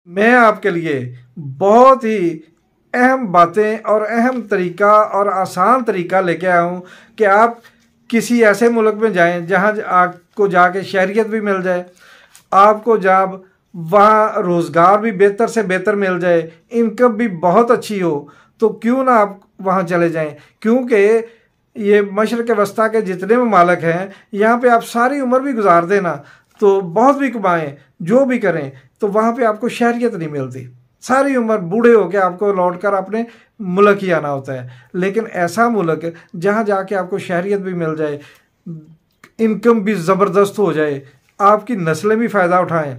मैं आपके लिए बहुत ही अहम बातें और अहम तरीका और आसान तरीका लेके आया हूँ कि आप किसी ऐसे मुल्क में जाएं जहाँ आपको जाके शहरियत भी मिल जाए, आपको जब वहाँ रोज़गार भी बेहतर से बेहतर मिल जाए, इनकम भी बहुत अच्छी हो, तो क्यों ना आप वहाँ चले जाएं। क्योंकि ये मशरक़ वस्ता के जितने ममालिक हैं, यहाँ पे आप सारी उम्र भी गुजार देना तो बहुत भी कमाएं, जो भी करें, तो वहाँ पे आपको शहरियत नहीं मिलती। सारी उम्र बूढ़े होकर आपको लौट कर अपने मुल्क ही आना होता है। लेकिन ऐसा मुल्क जहाँ जाके आपको शहरियत भी मिल जाए, इनकम भी ज़बरदस्त हो जाए, आपकी नस्लें भी फ़ायदा उठाएं,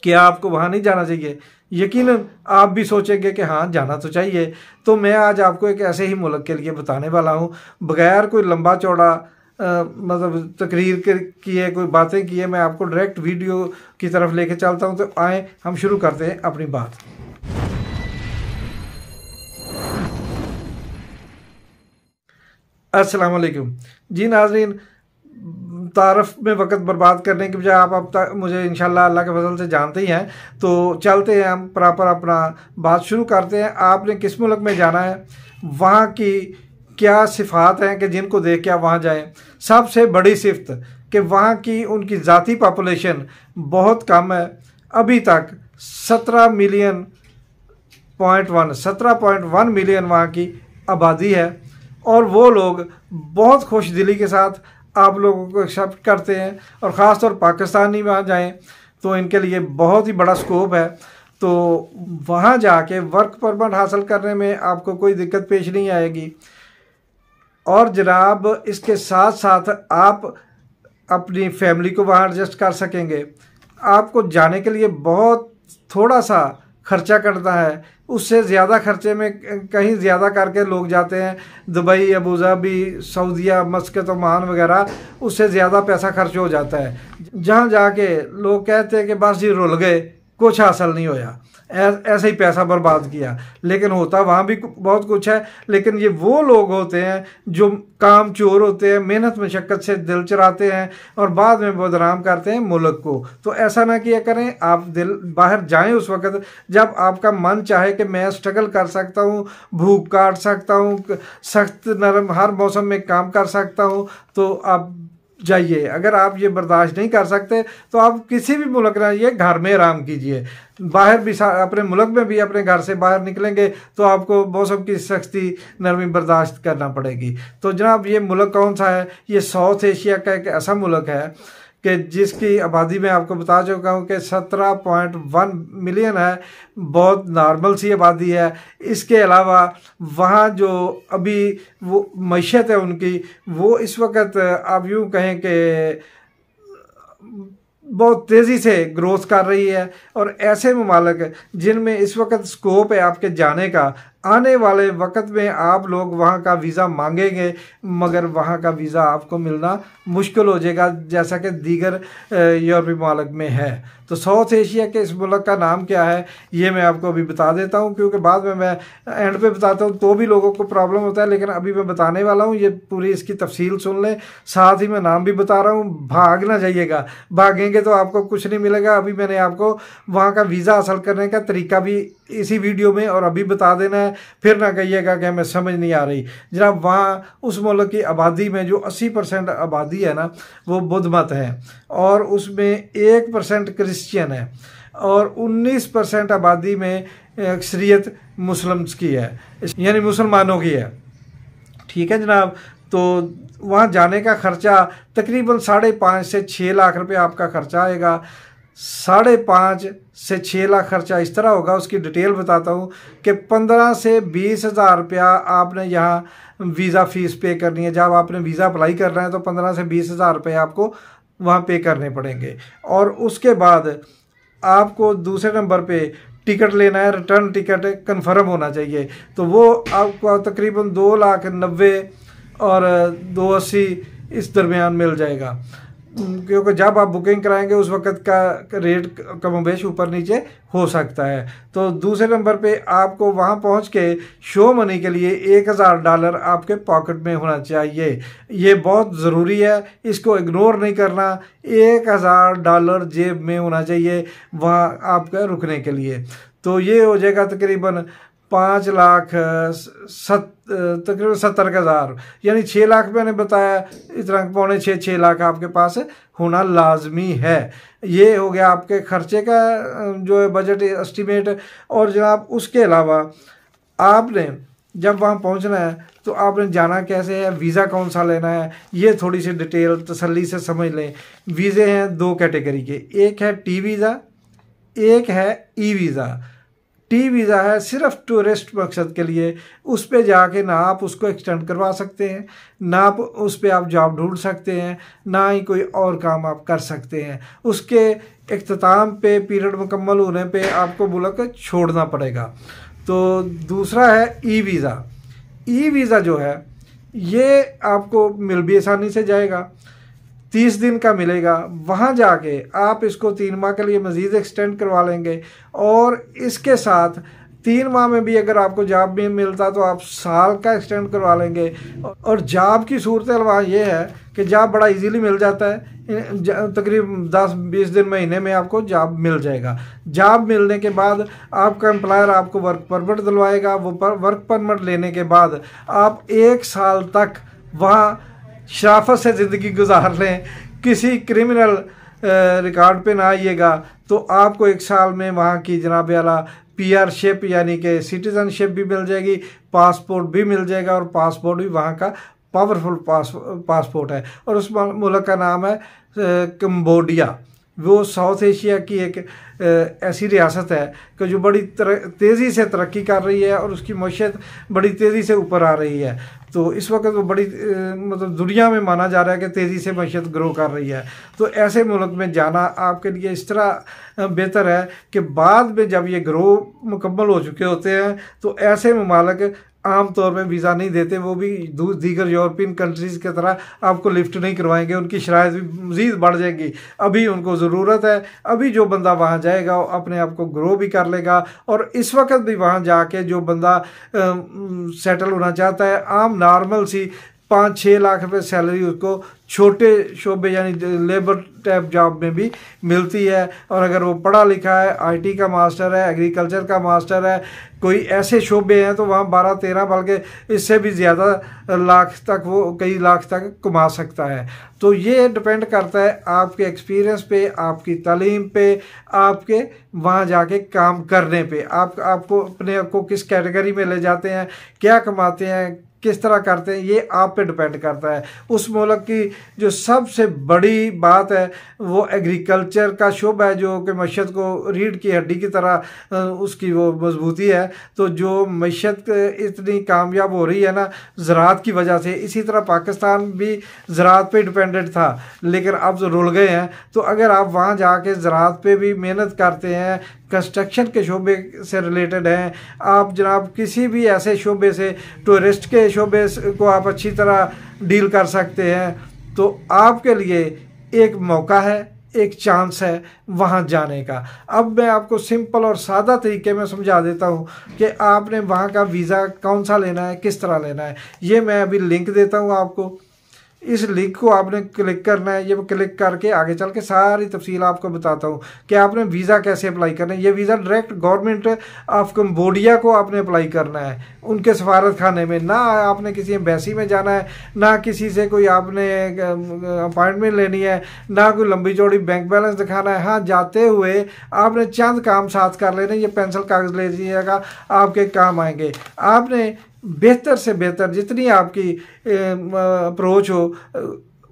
क्या आपको वहाँ नहीं जाना चाहिए? यकीनन आप भी सोचेंगे कि हाँ जाना तो चाहिए। तो मैं आज आपको एक ऐसे ही मुल्क के लिए बताने वाला हूँ, बगैर कोई लंबा चौड़ा मतलब तकरीर किए, कोई बातें किए, मैं आपको डायरेक्ट वीडियो की तरफ लेके चलता हूँ। तो आए हम शुरू करते हैं अपनी बात। अस्सलाम वालेकुम जी नाज़रीन, तारफ़ में वक्त बर्बाद करने की बजाय आप अब तक मुझे इंशाल्लाह अल्लाह के फजल से जानते ही हैं, तो चलते हैं हम प्रॉपर अपना बात शुरू करते हैं। आपने किस मुल्क में जाना है, वहाँ की क्या सिफ़ात हैं कि जिनको देख के आप वहाँ जाएं। सबसे बड़ी सिफ़त कि वहाँ की उनकी ज़ाती पॉपुलेशन बहुत कम है। अभी तक 17.1 मिलियन वहाँ की आबादी है, और वो लोग बहुत खुश दिली के साथ आप लोगों को एक्सेप्ट करते हैं। और ख़ास तौर पाकिस्तानी वहाँ जाएं तो इनके लिए बहुत ही बड़ा स्कोप है। तो वहाँ जाके वर्क परमिट हासिल करने में आपको कोई दिक्कत पेश नहीं आएगी। और जनाब इसके साथ साथ आप अपनी फैमिली को वहाँ एडजस्ट कर सकेंगे। आपको जाने के लिए बहुत थोड़ा सा खर्चा करता है, उससे ज़्यादा खर्चे में कहीं ज़्यादा करके लोग जाते हैं दुबई, अबू धाबी, सऊदीया, मस्कत, ओमान वगैरह, उससे ज़्यादा पैसा खर्च हो जाता है। जहाँ जाके लोग कहते हैं कि बस जी रुल गए, कुछ हासिल नहीं होया, ऐसे ही पैसा बर्बाद किया। लेकिन होता वहाँ भी बहुत कुछ है। लेकिन ये वो लोग होते हैं जो काम चोर होते हैं, मेहनत मशक्क़त से दिल चुराते हैं और बाद में बदनाम करते हैं मुल्क को। तो ऐसा ना किया करें। आप बाहर जाएं उस वक़्त जब आपका मन चाहे कि मैं स्ट्रगल कर सकता हूँ, भूख काट सकता हूँ, सख्त नरम हर मौसम में काम कर सकता हूँ, तो आप जाइए। अगर आप ये बर्दाश्त नहीं कर सकते तो आप किसी भी मुल्क में जाइए, घर में आराम कीजिए। बाहर भी अपने मुल्क में भी अपने घर से बाहर निकलेंगे तो आपको मौसम की सख्ती नरमी बर्दाश्त करना पड़ेगी। तो जनाब ये मुल्क कौन सा है? ये साउथ एशिया का एक ऐसा मुल्क है कि जिसकी आबादी मैं आपको बता चुका हूँ कि 17.1 मिलियन है, बहुत नॉर्मल सी आबादी है। इसके अलावा वहाँ जो अभी वो मईशत है उनकी, वो इस वक्त आप यूँ कहें कि बहुत तेज़ी से ग्रोथ कर रही है। और ऐसे ममालिक जिनमें इस वक्त स्कोप है आपके जाने का, आने वाले वक्त में आप लोग वहाँ का वीज़ा मांगेंगे मगर वहाँ का वीज़ा आपको मिलना मुश्किल हो जाएगा, जैसा कि दीगर यूरोपीय मुल्क में है। तो साउथ एशिया के इस मुल्क का नाम क्या है ये मैं आपको अभी बता देता हूँ, क्योंकि बाद में मैं एंड पे बताता हूँ तो भी लोगों को प्रॉब्लम होता है। लेकिन अभी मैं बताने वाला हूँ, ये पूरी इसकी तफसील सुन लें, साथ ही मैं नाम भी बता रहा हूँ। भाग ना जाइएगा, भागेंगे तो आपको कुछ नहीं मिलेगा। अभी मैंने आपको वहाँ का वीज़ा हासिल करने का तरीका भी इसी वीडियो में और अभी बता देना है, फिर ना कहिएगा कि हमें समझ नहीं आ रही। जनाब वहाँ उस मुल्क की आबादी में जो 80% आबादी है ना, वो बुद्ध मत है, और उसमें 1% क्रिश्चियन है, और 19% आबादी में अक्सरियत मुस्लिम्स की है, यानी मुसलमानों की है। ठीक है जनाब। तो वहाँ जाने का ख़र्चा तकरीबन 5.5 से 6 लाख रुपये आपका ख़र्चा आएगा। 5.5 से 6 लाख खर्चा इस तरह होगा, उसकी डिटेल बताता हूँ कि 15 से 20 हज़ार रुपया आपने यहाँ वीज़ा फ़ीस पे करनी है। जब आपने वीज़ा अप्लाई करना है तो 15 से 20 हज़ार रुपये आपको वहाँ पे करने पड़ेंगे। और उसके बाद आपको दूसरे नंबर पे टिकट लेना है, रिटर्न टिकट कन्फर्म होना चाहिए। तो वो आपको तकरीबन 2,90,000 और 280 इस दरमियान मिल जाएगा। क्योंकि जब आप बुकिंग कराएंगे उस वक्त का रेट कमोबेश ऊपर नीचे हो सकता है। तो दूसरे नंबर पे आपको वहाँ पहुँच के शो मनी के लिए $1000 आपके पॉकेट में होना चाहिए। ये बहुत ज़रूरी है, इसको इग्नोर नहीं करना। $1000 जेब में होना चाहिए वहाँ आपका रुकने के लिए। तो ये हो जाएगा तकरीबन 5,70,000, यानी 6 लाख मैंने बताया, इतना पौने 6 लाख आपके पास होना लाजमी है। ये हो गया आपके खर्चे का जो है बजट एस्टिमेट। और जनाब उसके अलावा आपने जब वहाँ पहुँचना है तो आपने जाना कैसे है, वीज़ा कौन सा लेना है, ये थोड़ी सी डिटेल तसल्ली से समझ लें। वीज़े हैं 2 कैटेगरी के, एक है टी वीज़ा, एक है ई वीज़ा। टी वीज़ा है सिर्फ टूरिस्ट मकसद के लिए, उस पे जाके ना आप उसको एक्सटेंड करवा सकते हैं, ना आप उस पे आप जॉब ढूंढ सकते हैं, ना ही कोई और काम आप कर सकते हैं। उसके इख्तिताम पे पीरियड मुकम्मल होने पे आपको मुल्क छोड़ना पड़ेगा। तो दूसरा है ई वीज़ा। ई वीज़ा जो है ये आपको मिल भी आसानी से जाएगा, 30 दिन का मिलेगा। वहाँ जाके आप इसको 3 माह के लिए मज़ीद एक्सटेंड करवा लेंगे, और इसके साथ 3 माह में भी अगर आपको जॉब में मिलता तो आप साल का एक्सटेंड करवा लेंगे। और जॉब की सूरत वहाँ ये है कि जॉब बड़ा इजीली मिल जाता है, तकरीबन 10-20 दिन महीने में आपको जॉब मिल जाएगा। जॉब मिलने के बाद आपका एम्प्लॉयर आपको वर्क परमिट दिलवाएगा। वो वर्क परमिट लेने के बाद आप 1 साल तक वहाँ शराफत से ज़िंदगी गुजार लें, किसी क्रिमिनल रिकॉर्ड पे ना आइएगा, तो आपको 1 साल में वहाँ की जनाब आला पीआरशिप यानी कि सिटीज़नशिप भी मिल जाएगी, पासपोर्ट भी मिल जाएगा, और पासपोर्ट भी वहाँ का पावरफुल पासपोर्ट है। और उस मुल्क का नाम है कंबोडिया। वो साउथ एशिया की एक ऐसी रियासत है कि जो बड़ी तेज़ी से तरक्की कर रही है, और उसकी मईशत बड़ी तेज़ी से ऊपर आ रही है। तो इस वक्त वो बड़ी मतलब दुनिया में माना जा रहा है कि तेज़ी से मईशत ग्रो कर रही है। तो ऐसे मुल्क में जाना आपके लिए इस तरह बेहतर है कि बाद में जब ये ग्रो मुकम्मल हो चुके होते हैं तो ऐसे ममालिक आम तौर में वीज़ा नहीं देते, वो भी दीगर यूरोपियन कंट्रीज़ की तरह आपको लिफ्ट नहीं करवाएंगे, उनकी शराइत भी मज़ीद बढ़ जाएंगी। अभी उनको ज़रूरत है, अभी जो बंदा वहाँ जाएगा वो अपने आप को ग्रो भी कर लेगा। और इस वक्त भी वहाँ जाके जो बंदा सेटल होना चाहता है, आम नॉर्मल सी 5-6 लाख रुपए सैलरी उसको छोटे शोबे यानी लेबर टाइप जॉब में भी मिलती है। और अगर वो पढ़ा लिखा है, आईटी का मास्टर है, एग्रीकल्चर का मास्टर है, कोई ऐसे शोबे हैं तो वहाँ 12-13 बल्कि इससे भी ज़्यादा लाख तक वो कई लाख तक कमा सकता है। तो ये डिपेंड करता है आपके एक्सपीरियंस पे, आपकी तालीम पे, आपके वहाँ जाके काम करने पे। आपको अपने आप को किस कैटेगरी में ले जाते हैं, क्या कमाते हैं, किस तरह करते हैं, ये आप पे डिपेंड करता है। उस मुल्क की जो सबसे बड़ी बात है वो एग्रीकल्चर का शुबा है, जो कि मईशत को रीढ़ की हड्डी की तरह उसकी वो मजबूती है। तो जो मईशत इतनी कामयाब हो रही है ना ज़राअत की वजह से, इसी तरह पाकिस्तान भी ज़राअत पे डिपेंडेंट था, लेकिन अब जो रुल गए हैं। तो अगर आप वहाँ जाके ज़राअत पे भी मेहनत करते हैं, कंस्ट्रक्शन के शोबे से रिलेटेड हैं, आप जनाब किसी भी ऐसे शोबे से, टूरिस्ट के शोबे को आप अच्छी तरह डील कर सकते हैं, तो आपके लिए एक मौका है, एक चांस है वहाँ जाने का। अब मैं आपको सिंपल और सादा तरीके में समझा देता हूँ कि आपने वहाँ का वीज़ा कौन सा लेना है, किस तरह लेना है। ये मैं अभी लिंक देता हूँ आपको, इस लिंक को आपने क्लिक करना है। ये क्लिक करके आगे चल के सारी तफसील आपको बताता हूँ कि आपने वीज़ा कैसे अप्लाई करना है। ये visa direct government of Cambodia को आपने अप्लाई करना है, उनके सफारत खाने में। ना आपने किसी एम्बेसी में जाना है, ना किसी से कोई आपने अपॉइंटमेंट लेनी है, ना कोई लंबी चौड़ी बैंक बैलेंस दिखाना है। हाँ, जाते हुए आपने चंद काम साथ कर लेने। ये पेंसिल कागज़ ले लीजिएगा, आपके काम आएंगे। आपने बेहतर से बेहतर जितनी आपकी अप्रोच हो,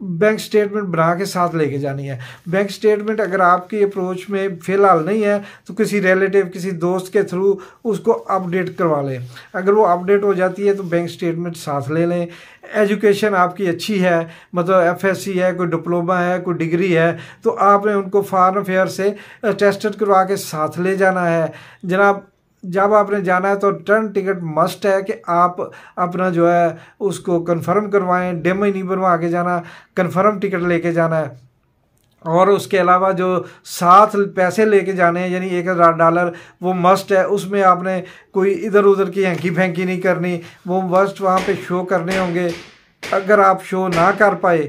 बैंक स्टेटमेंट बना के साथ लेके जानी है। बैंक स्टेटमेंट अगर आपकी अप्रोच में फ़िलहाल नहीं है तो किसी रिलेटिव, किसी दोस्त के थ्रू उसको अपडेट करवा लें। अगर वो अपडेट हो जाती है तो बैंक स्टेटमेंट साथ ले लें। एजुकेशन आपकी अच्छी है, मतलब एफएससी है, कोई डिप्लोमा है, कोई डिग्री है, तो आपने उनको फॉरेन अफेयर से टेस्टेड करवा के साथ ले जाना है। जनाब जब आपने जाना है तो रिटर्न टिकट मस्ट है कि आप अपना जो है उसको कंफर्म करवाएं। डेमो ही नहीं बनवा के जाना, कंफर्म टिकट लेके जाना है। और उसके अलावा जो साथ पैसे लेके जाने हैं यानी $1000 वो मस्ट है। उसमें आपने कोई इधर उधर की हैंकी फैंकी नहीं करनी, वो मस्ट वहाँ पे शो करने होंगे। अगर आप शो ना कर पाए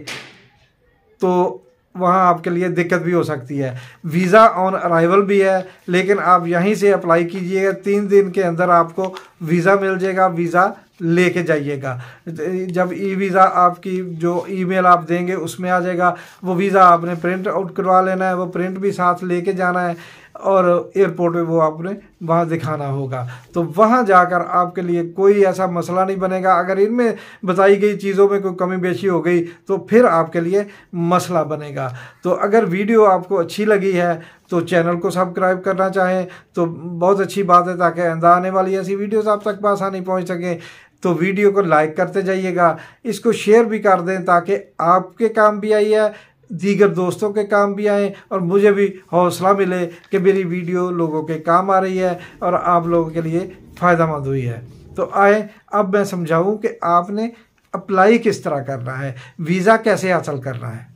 तो वहाँ आपके लिए दिक्कत भी हो सकती है। वीज़ा ऑन अराइवल भी है, लेकिन आप यहीं से अप्लाई कीजिएगा, 3 दिन के अंदर आपको वीज़ा मिल जाएगा। वीज़ा लेके जाइएगा। जब ई वीज़ा आपकी जो ईमेल आप देंगे उसमें आ जाएगा, वो वीज़ा आपने प्रिंट आउट करवा लेना है, वो प्रिंट भी साथ लेके जाना है और एयरपोर्ट पे वो आपने वहाँ दिखाना होगा। तो वहाँ जाकर आपके लिए कोई ऐसा मसला नहीं बनेगा। अगर इनमें बताई गई चीज़ों में कोई कमी बेशी हो गई तो फिर आपके लिए मसला बनेगा। तो अगर वीडियो आपको अच्छी लगी है तो चैनल को सब्सक्राइब करना चाहें तो बहुत अच्छी बात है, ताकि आइंदा आने वाली ऐसी वीडियोस आप तक आसानी पहुंच सकें। तो वीडियो को लाइक करते जाइएगा, इसको शेयर भी कर दें ताकि आपके काम भी आई है, दीगर दोस्तों के काम भी आए और मुझे भी हौसला मिले कि मेरी वीडियो लोगों के काम आ रही है और आप लोगों के लिए फ़ायदेमंद हुई है। तो आए अब मैं समझाऊं कि आपने अप्लाई किस तरह करना है, वीज़ा कैसे हासिल करना है।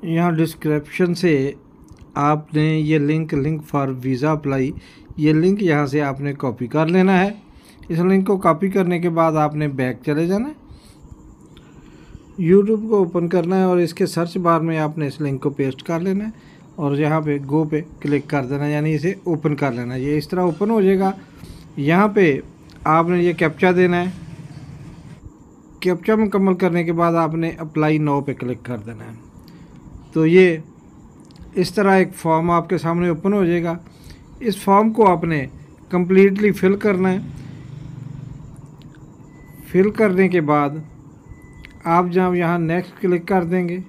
यहाँ डिस्क्रिप्शन से आपने ये लिंक फॉर वीज़ा अप्लाई, ये लिंक यहाँ से आपने कॉपी कर लेना है। इस लिंक को कॉपी करने के बाद आपने बैक चले जाना है, यूट्यूब को ओपन करना है और इसके सर्च बार में आपने इस लिंक को पेस्ट कर लेना है और यहाँ पे गो पे क्लिक कर देना है, यानी इसे ओपन कर लेना है। ये इस तरह ओपन हो जाएगा। यहाँ पे आपने ये कैप्चा देना है। कैप्चा मुकम्मल करने के बाद आपने अप्लाई नाउ पे क्लिक कर देना है। तो ये इस तरह एक फॉर्म आपके सामने ओपन हो जाएगा। इस फॉर्म को आपने कम्प्लीटली फिल करना है। फिल करने के बाद आप जब यहाँ नेक्स्ट क्लिक कर देंगे,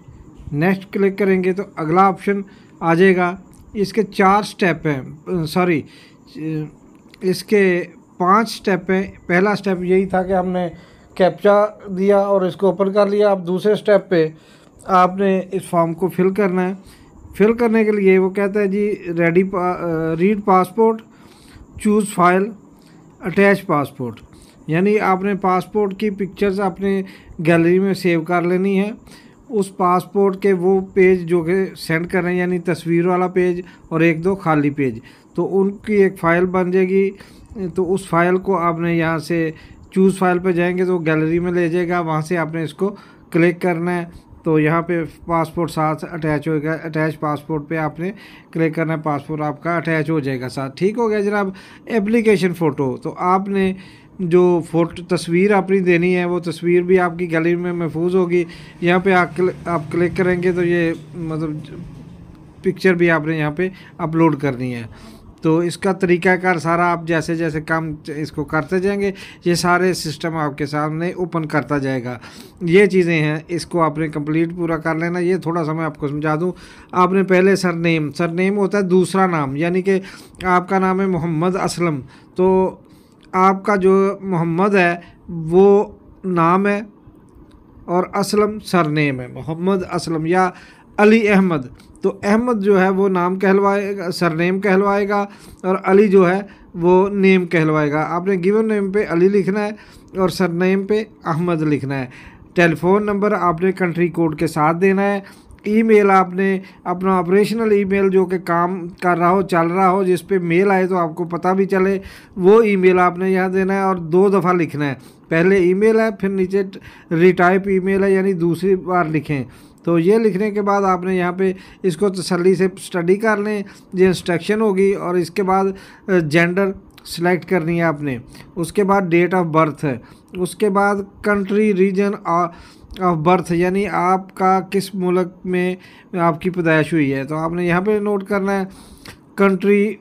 नेक्स्ट क्लिक करेंगे तो अगला ऑप्शन आ जाएगा। इसके 4 स्टेप हैं, सॉरी इसके 5 स्टेप हैं। पहला स्टेप यही था कि हमने कैप्चा दिया और इसको ओपन कर लिया। अब दूसरे स्टेप पे आपने इस फॉर्म को फिल करना है। फिल करने के लिए वो कहता है जी read passport, choose file, attach passport, यानी आपने पासपोर्ट की पिक्चर्स अपने गैलरी में सेव कर लेनी है। उस पासपोर्ट के वो पेज जो कि सेंड कर रहे हैं, यानी तस्वीर वाला पेज और 1-2 खाली पेज, तो उनकी एक फ़ाइल बन जाएगी। तो उस फाइल को आपने यहाँ से चूज़ फाइल पे जाएंगे तो गैलरी में ले जाएगा, वहाँ से आपने इसको क्लिक करना है। तो यहाँ पे पासपोर्ट साथ अटैच होगा, अटैच पासपोर्ट पे आपने क्लिक करना है, पासपोर्ट आपका अटैच हो जाएगा साथ। ठीक हो गया जनाब। एप्लीकेशन फ़ोटो, तो आपने जो फ़ोटो तस्वीर अपनी देनी है वो तस्वीर भी आपकी गैलरी में महफूज होगी। यहाँ पे आप क्लिक करेंगे तो ये मतलब पिक्चर भी आपने यहाँ पे अपलोड करनी है। तो इसका तरीक़ाकार सारा आप जैसे जैसे काम इसको करते जाएंगे ये सारे सिस्टम आपके सामने ओपन करता जाएगा। ये चीज़ें हैं, इसको आपने कंप्लीट पूरा कर लेना। ये थोड़ा सा मैं आपको समझा दूँ। आपने पहले सरनेम होता है दूसरा नाम, यानी कि आपका नाम है मोहम्मद असलम, तो आपका जो मोहम्मद है वो नाम है और असलम सरनेम है। मोहम्मद असलम या अली अहमद, तो अहमद जो है वो नाम कहलवाएगा, सरनेम कहलवाएगा, और अली जो है वो नेम कहलवाएगा। आपने गिवन नेम पे अली लिखना है और सरनेम पे अहमद लिखना है। टेलीफोन नंबर आपने कंट्री कोड के साथ देना है। ईमेल आपने अपना ऑपरेशनल ईमेल जो कि काम कर रहा हो, चल रहा हो, जिस पे मेल आए तो आपको पता भी चले, वो ईमेल आपने यहाँ देना है और 2 दफ़ा लिखना है। पहले ईमेल है, फिर नीचे रिटाइप ईमेल है, यानी दूसरी बार लिखें। तो ये लिखने के बाद आपने यहाँ पे इसको तसल्ली से स्टडी कर लें, ये इंस्ट्रक्शन होगी। और इसके बाद जेंडर सेलेक्ट करनी है आपने, उसके बाद डेट ऑफ बर्थ है, उसके बाद कंट्री रीजन ऑफ बर्थ, यानी आपका किस मुल्क में आपकी पैदाइश हुई है। तो आपने यहाँ पे नोट करना है कंट्री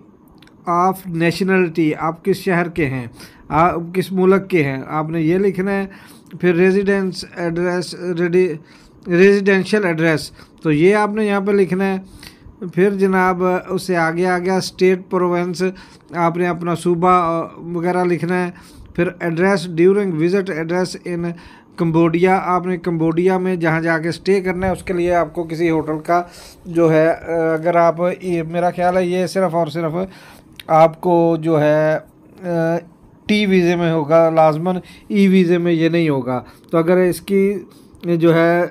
ऑफ नेशनलिटी, आप किस शहर के हैं, आप किस मुल्क के हैं, आपने ये लिखना है। फिर रेजिडेंशियल एड्रेस, तो ये आपने यहाँ पे लिखना है। फिर जनाब उससे आगे आ गया स्टेट प्रोविंस, आपने अपना सूबा वगैरह लिखना है। फिर address during visit, address in Cambodia, आपने कंबोडिया में जहाँ जाके स्टे करना है उसके लिए आपको किसी होटल का जो है, अगर आप मेरा ख्याल है ये सिर्फ़ और सिर्फ आपको जो है टी वीज़े में होगा लाजमन, ई वीज़े में ये नहीं होगा। तो अगर इसकी जो है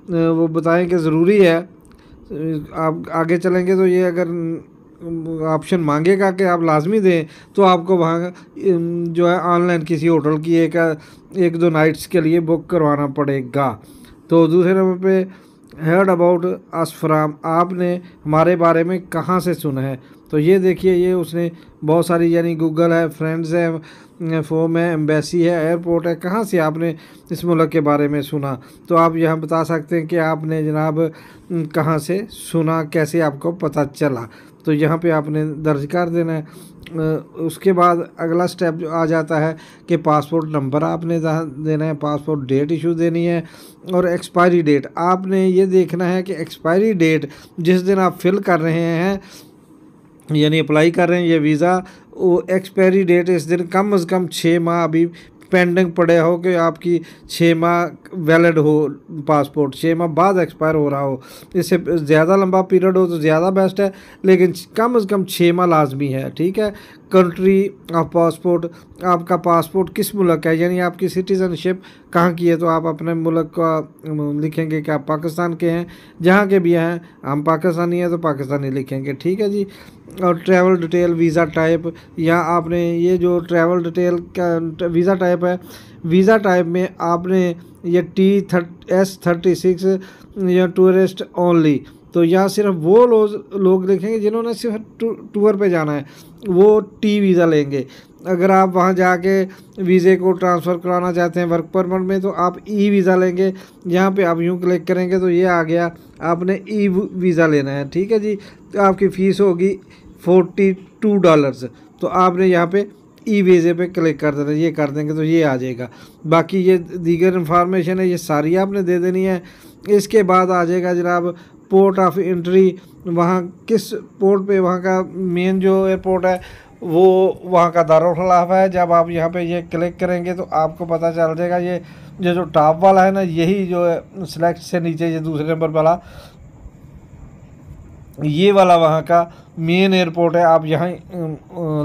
वो बताएं कि ज़रूरी है आप आगे चलेंगे तो ये अगर ऑप्शन मांगेगा कि आप लाजमी दें तो आपको वहाँ जो है ऑनलाइन किसी होटल की एक दो नाइट्स के लिए बुक करवाना पड़ेगा। तो दूसरे नंबर पे हर्ड अबाउट अस फ्रॉम, आपने हमारे बारे में कहाँ से सुना है। तो ये देखिए, ये उसने बहुत सारी, यानी गूगल है, फ्रेंड्स है, फोम है, एम्बेसी है, एयरपोर्ट है, कहाँ से आपने इस मुल्क के बारे में सुना। तो आप यहाँ बता सकते हैं कि आपने जनाब कहाँ से सुना, कैसे आपको पता चला। तो यहाँ पे आपने दर्ज कर देना है। उसके बाद अगला स्टेप जो आ जाता है कि पासपोर्ट नंबर आपने देना है, पासपोर्ट डेट इशू देनी है, और एक्सपायरी डेट आपने ये देखना है कि एक्सपायरी डेट जिस दिन आप फिल कर रहे हैं, यानी अप्लाई कर रहे हैं ये वीज़ा, वो एक्सपायरी डेट इस दिन कम से कम 6 माह अभी पेंडिंग पड़े हो, कि आपकी 6 माह वैलिड हो पासपोर्ट, 6 माह बाद एक्सपायर हो रहा हो। इससे ज़्यादा लंबा पीरियड हो तो ज़्यादा बेस्ट है, लेकिन कम से कम 6 माह लाजमी है, ठीक है। कंट्री ऑफ पासपोर्ट, आपका पासपोर्ट किस मुल्क है, यानी आपकी सिटीज़नशिप कहाँ की है। तो आप अपने मुल्क का लिखेंगे कि आप पाकिस्तान के हैं, जहाँ के भी हैं, हम पाकिस्तानी हैं तो पाकिस्तानी लिखेंगे, ठीक है जी। और ट्रैवल डिटेल, वीज़ा टाइप, या आपने ये जो ट्रैवल डिटेल का वीज़ा टाइप है, वीज़ा टाइप में आपने ये T-S36 या टूरिस्ट ओनली, तो यहाँ सिर्फ वो लोग लिखेंगे जिन्होंने सिर्फ टूर पे जाना है, वो टी वीज़ा लेंगे। अगर आप वहाँ जाके वीज़े को ट्रांसफ़र कराना चाहते हैं वर्क परमिट में, तो आप ई वीज़ा लेंगे। यहाँ पे आप यूँ क्लिक करेंगे तो ये आ गया, आपने ई वीज़ा लेना है, ठीक है जी। तो आपकी फ़ीस होगी $42। तो आपने यहाँ पे ई वीज़े पे क्लिक कर देना, ये कर देंगे तो ये आ जाएगा। बाकी ये दीगर इंफॉर्मेशन है, ये सारी आपने दे देनी है। इसके बाद आ जाएगा जनाब पोर्ट ऑफ एंट्री, वहाँ किस पोर्ट पे, वहाँ का मेन जो एयरपोर्ट है वो वहाँ का दारुल खिलाफ है। जब आप यहाँ पे ये क्लिक करेंगे तो आपको पता चल जाएगा, ये जो टॉप वाला है ना, यही जो है सिलेक्ट से नीचे ये दूसरे नंबर वाला, ये वाला वहाँ का मेन एयरपोर्ट है। आप यहाँ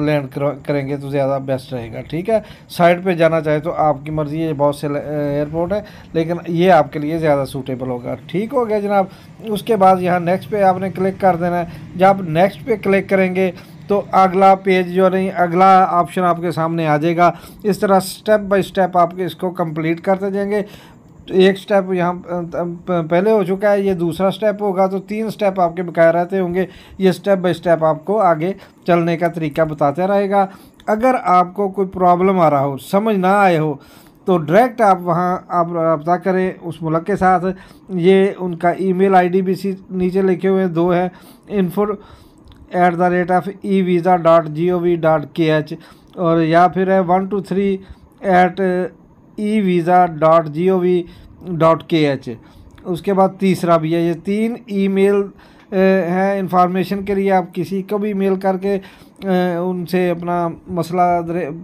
लैंड करेंगे तो ज़्यादा बेस्ट रहेगा, ठीक है। साइड पे जाना चाहे तो आपकी मर्ज़ी है, बहुत से एयरपोर्ट है, लेकिन ये आपके लिए ज़्यादा सूटेबल होगा, ठीक हो गया जनाब। उसके बाद यहाँ नेक्स्ट पे आपने क्लिक कर देना है। जब आप नेक्स्ट पे क्लिक करेंगे तो अगला पेज जो नहीं, अगला ऑप्शन आपके सामने आ जाएगा। इस तरह स्टेप बाय स्टेप आप इसको कंप्लीट करते जाएंगे। तो एक स्टेप यहाँ पहले हो चुका है, ये दूसरा स्टेप होगा, तो 3 स्टेप आपके बकाया रहते होंगे। ये स्टेप बाय स्टेप आपको आगे चलने का तरीका बताते रहेगा। अगर आपको कोई प्रॉब्लम आ रहा हो, समझ ना आए हो, तो डायरेक्ट आप वहाँ आप रब्ता करें उस मुल्क के साथ। ये उनका email ID भी नीचे लिखे हुए हैं, 2 है, info@evisa.gov.kh, और या फिर है 123@evisa.gov.kh। उसके बाद तीसरा भी है, ये 3 ईमेल है इंफॉर्मेशन के लिए। आप किसी को भी मेल करके उनसे अपना मसला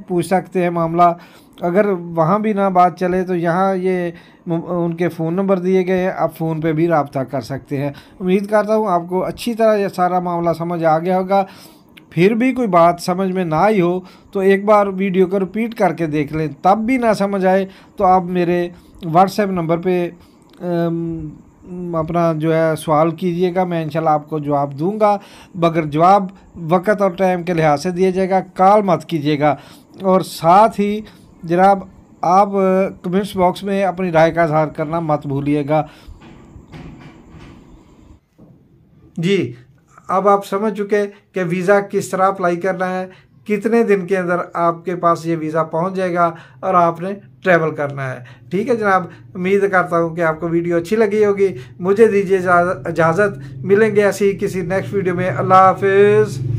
पूछ सकते हैं, मामला। अगर वहाँ भी ना बात चले तो यहाँ ये उनके फ़ोन नंबर दिए गए हैं, आप फ़ोन पे भी रब्ता कर सकते हैं। उम्मीद करता हूँ आपको अच्छी तरह ये सारा मामला समझ आ गया होगा। फिर भी कोई बात समझ में ना आई हो तो एक बार वीडियो को रिपीट करके देख लें, तब भी ना समझ आए तो आप मेरे व्हाट्सएप नंबर पे अपना जो है सवाल कीजिएगा, मैं इंशाल्लाह आपको जवाब दूंगा। मगर जवाब वक्त और टाइम के लिहाज से दिया जाएगा, कॉल मत कीजिएगा। और साथ ही जनाब आप कमेंट्स बॉक्स में अपनी राय का इजहार करना मत भूलिएगा जी। अब आप समझ चुके कि वीज़ा किस तरह अप्लाई करना है, कितने दिन के अंदर आपके पास ये वीज़ा पहुंच जाएगा और आपने ट्रैवल करना है, ठीक है जनाब। उम्मीद करता हूं कि आपको वीडियो अच्छी लगी होगी। मुझे दीजिए इजाज़त, मिलेंगे ऐसी किसी नेक्स्ट वीडियो में। अल्लाह हाफिज़।